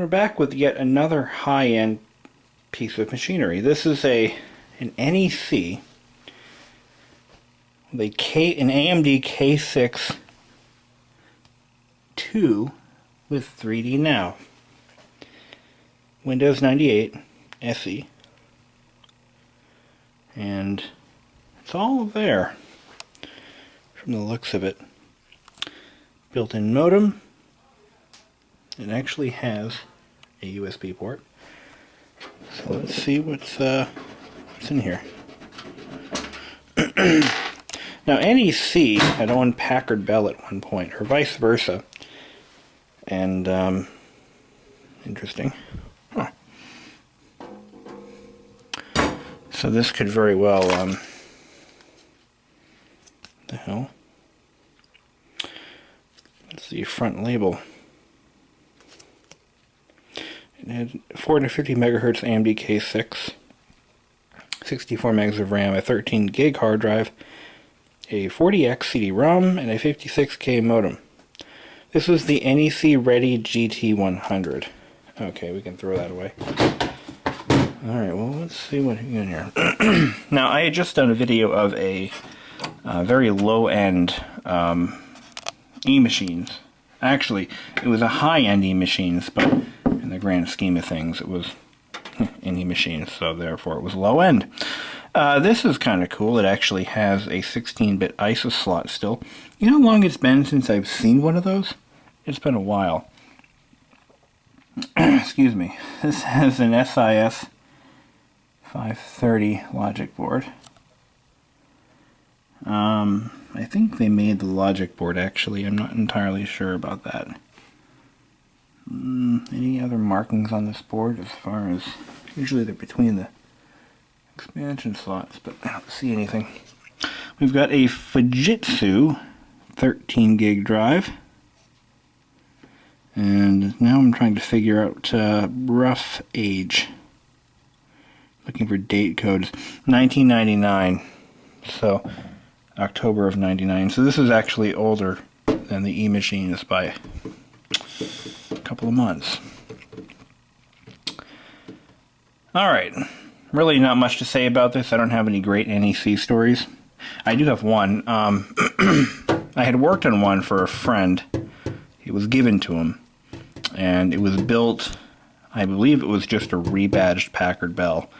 We're back with yet another high-end piece of machinery. This is an NEC, an AMD K6 2 with 3D Now. Windows 98 SE. And it's all there from the looks of it. Built-in modem. It actually has a USB port. So let's see what's in here. Now NEC had owned Packard Bell at one point, or vice versa. And interesting. Huh. So this could very well the hell? That's the front label. It had 450 megahertz AMD K6, 64 megs of RAM, a 13 gig hard drive, a 40x CD-ROM, and a 56K modem. This was the NEC Ready GT100. Okay, we can throw that away. Alright, well, let's see what's in here. Now, I had just done a video of a very low-end e-machines. Actually, it was a high-end e-machines, but in the grand scheme of things, it was an e-machine, so therefore it was low-end. This is kind of cool. It actually has a 16-bit ISO slot still. You know how long it's been since I've seen one of those? It's been a while. Excuse me. This has an SIS 530 logic board. I think they made the logic board, actually. I'm not entirely sure about that. Any other markings on this board as far as... Usually they're between the expansion slots, but I don't see anything. We've got a Fujitsu 13 gig drive. And now I'm trying to figure out rough age. Looking for date codes. 1999. So, October of 99. So this is actually older than the e-machines by a couple of months. Alright. Really not much to say about this. I don't have any great NEC stories. I do have one. I had worked on one for a friend. It was given to him. And it was built, I believe it was just a rebadged Packard Bell.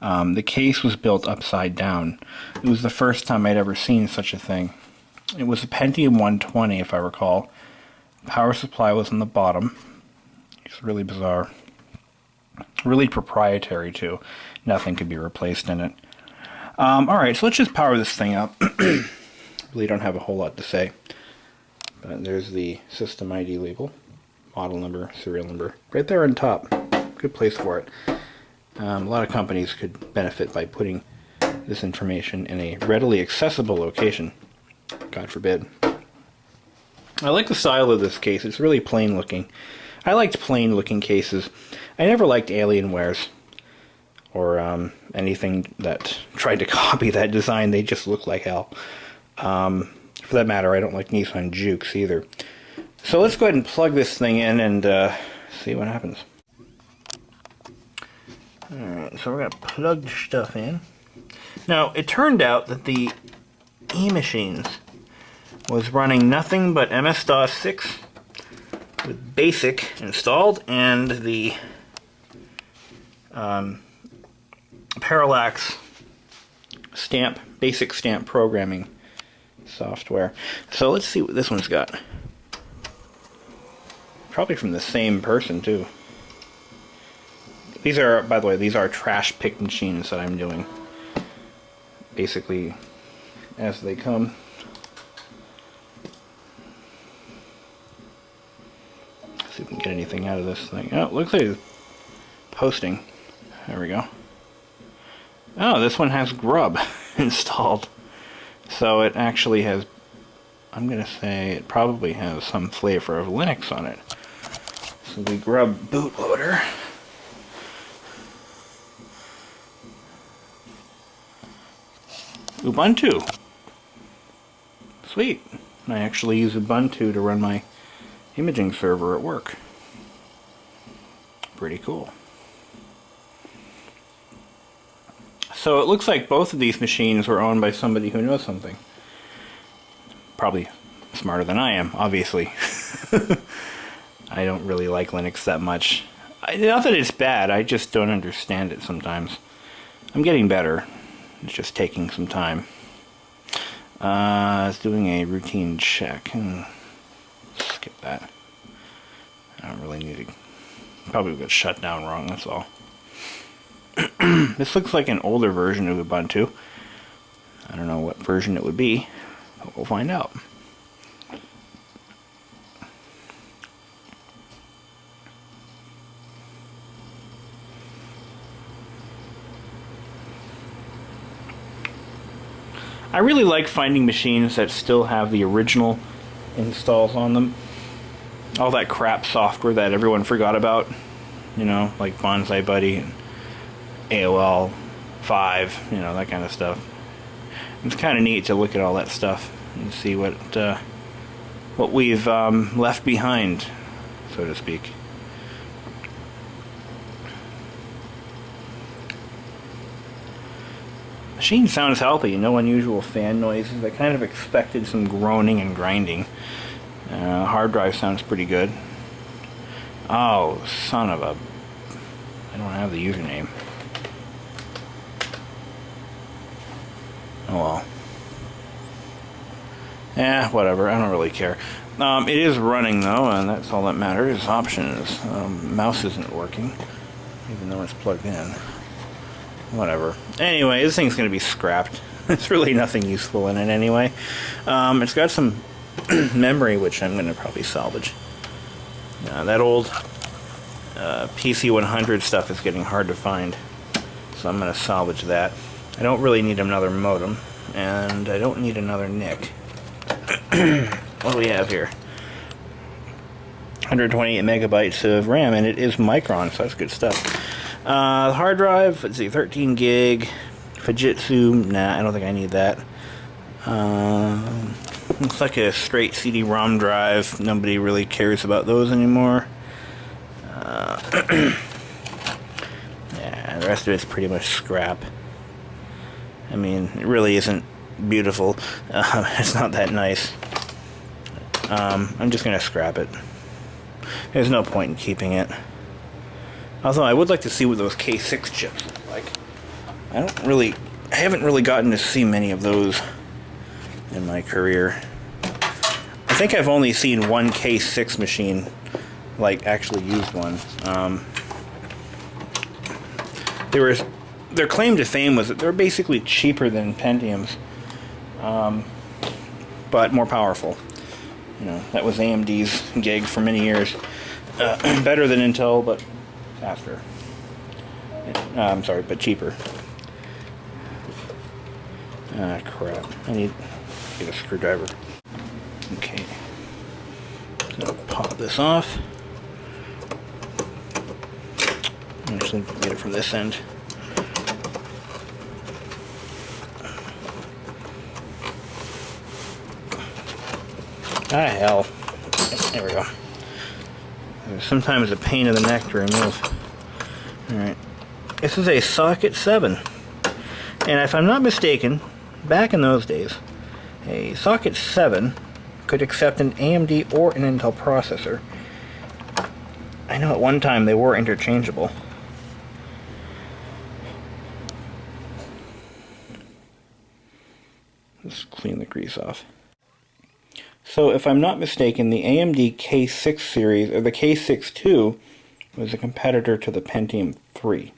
The case was built upside down. It was the first time I'd ever seen such a thing. It was a Pentium 120, if I recall. Power supply was on the bottom. It's really bizarre. Really proprietary, too. Nothing could be replaced in it. Alright, so let's just power this thing up. Really don't have a whole lot to say. But there's the system ID label. Model number, serial number, right there on top. Good place for it. A lot of companies could benefit by putting this information in a readily accessible location. God forbid. I like the style of this case. It's really plain looking. I liked plain looking cases. I never liked Alienwares or anything that tried to copy that design. They just look like hell. For that matter, I don't like Nissan Jukes either. So let's go ahead and plug this thing in and see what happens. Alright, so we're going to plug stuff in. Now, it turned out that the e-machines was running nothing but MS-DOS 6 with BASIC installed and the Parallax basic stamp programming software. So let's see what this one's got. Probably from the same person, too. These are, by the way, these are trash pick machines that I'm doing. Basically, as they come. Let's see if we can get anything out of this thing. Oh, it looks like it's posting. There we go. Oh, this one has Grub installed. So it actually has, I'm going to say, it probably has some flavor of Linux on it. So the Grub bootloader. Ubuntu. Sweet. I actually use Ubuntu to run my imaging server at work. pretty cool. So it looks like both of these machines were owned by somebody who knows something. Probably smarter than I am, obviously. I don't really like Linux that much. Not that it's bad, I just don't understand it sometimes. I'm getting better. It's just taking some time. It's doing a routine check. Skip that. I don't really need to. Probably got shut down wrong, that's all. This looks like an older version of Ubuntu. I don't know what version it would be, but we'll find out. I really like finding machines that still have the original installs on them. All that crap software that everyone forgot about, you know, like Bonsai Buddy and AOL 5, you know, that kind of stuff. It's kind of neat to look at all that stuff and see what we've left behind, so to speak. Machine sounds healthy, no unusual fan noises. I kind of expected some groaning and grinding. Hard drive sounds pretty good. Oh, son of a... I don't have the username. Oh well. Whatever, I don't really care. It is running though, and that's all that matters. Options. Mouse isn't working, even though it's plugged in. Whatever. Anyway, this thing's going to be scrapped. There's really nothing useful in it anyway. It's got some memory, which I'm going to probably salvage. That old PC100 stuff is getting hard to find, so I'm going to salvage that. I don't really need another modem, and I don't need another NIC. What do we have here? 128 megabytes of RAM, and it is Micron, so that's good stuff. Hard drive, let's see, 13 gig. Fujitsu, nah, I don't think I need that. Looks like a straight CD-ROM drive. Nobody really cares about those anymore. Yeah, the rest of it's pretty much scrap. I mean, it really isn't beautiful. It's not that nice. I'm just gonna scrap it. There's no point in keeping it. Although I would like to see what those K6 chips look like. I haven't really gotten to see many of those in my career. I think I've only seen one K6 machine, like actually used one. Their claim to fame was that they're basically cheaper than Pentiums, but more powerful. You know, that was AMD's gig for many years. Better than Intel, but faster. I'm sorry, but cheaper. Crap. I need to get a screwdriver. Okay. So pop this off. Actually, get it from this end. Ah, hell. There we go. Sometimes a pain in the neck to remove. Alright. This is a socket 7. And if I'm not mistaken, back in those days, a socket 7 could accept an AMD or an Intel processor. I know at one time they were interchangeable. Let's clean the grease off. So if I'm not mistaken, the AMD K6 series, or the K6-2, was a competitor to the Pentium 3.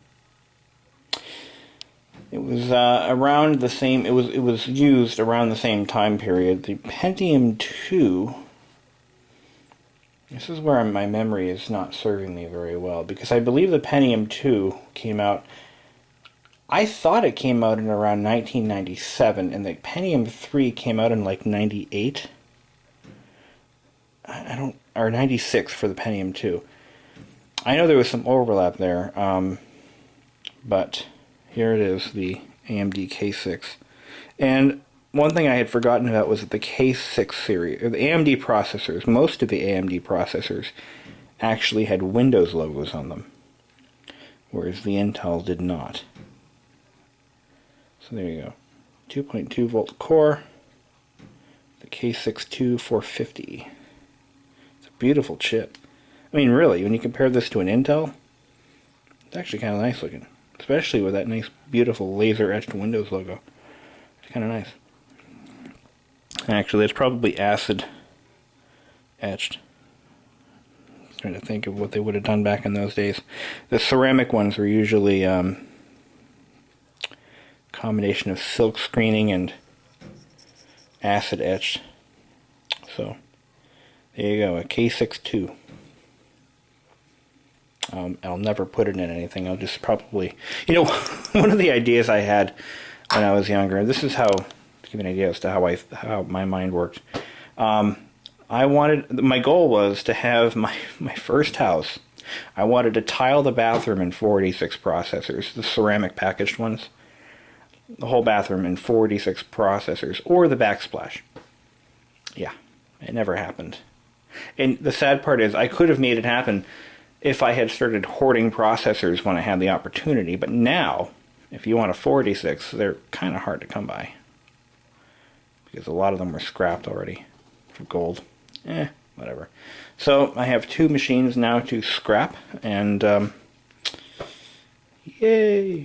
It was around the same, it was used around the same time period. The Pentium 2, this is where my memory is not serving me very well, because I believe the Pentium 2 came out, I thought it came out in around 1997, and the Pentium 3 came out in like 98. Or 96 for the Pentium 2. I know there was some overlap there, but here it is, the AMD K6. And one thing I had forgotten about was that the K6 series, or the AMD processors, most of the AMD processors actually had Windows logos on them. whereas the Intel did not. So there you go. 2.2 volt core, the K62 450. It's a beautiful chip. I mean, really, when you compare this to an Intel, it's actually kind of nice looking, especially with that nice, beautiful laser-etched Windows logo. It's kind of nice. Actually, it's probably acid etched. Trying to think of what they would have done back in those days. The ceramic ones were usually combination of silk screening and acid etched. So there you go, a K62. I'll never put it in anything. I'll just probably, you know, one of the ideas I had when I was younger. This is how, to give you an idea as to how my mind worked. My goal was to have my first house. I wanted to tile the bathroom in 486 processors, the ceramic packaged ones. The whole bathroom in 486 processors, or the backsplash. Yeah, it never happened. And the sad part is, I could have made it happen if I had started hoarding processors when I had the opportunity, but now, if you want a 486, they're kind of hard to come by. Because a lot of them were scrapped already for gold. Whatever. So I have 2 machines now to scrap, and yay!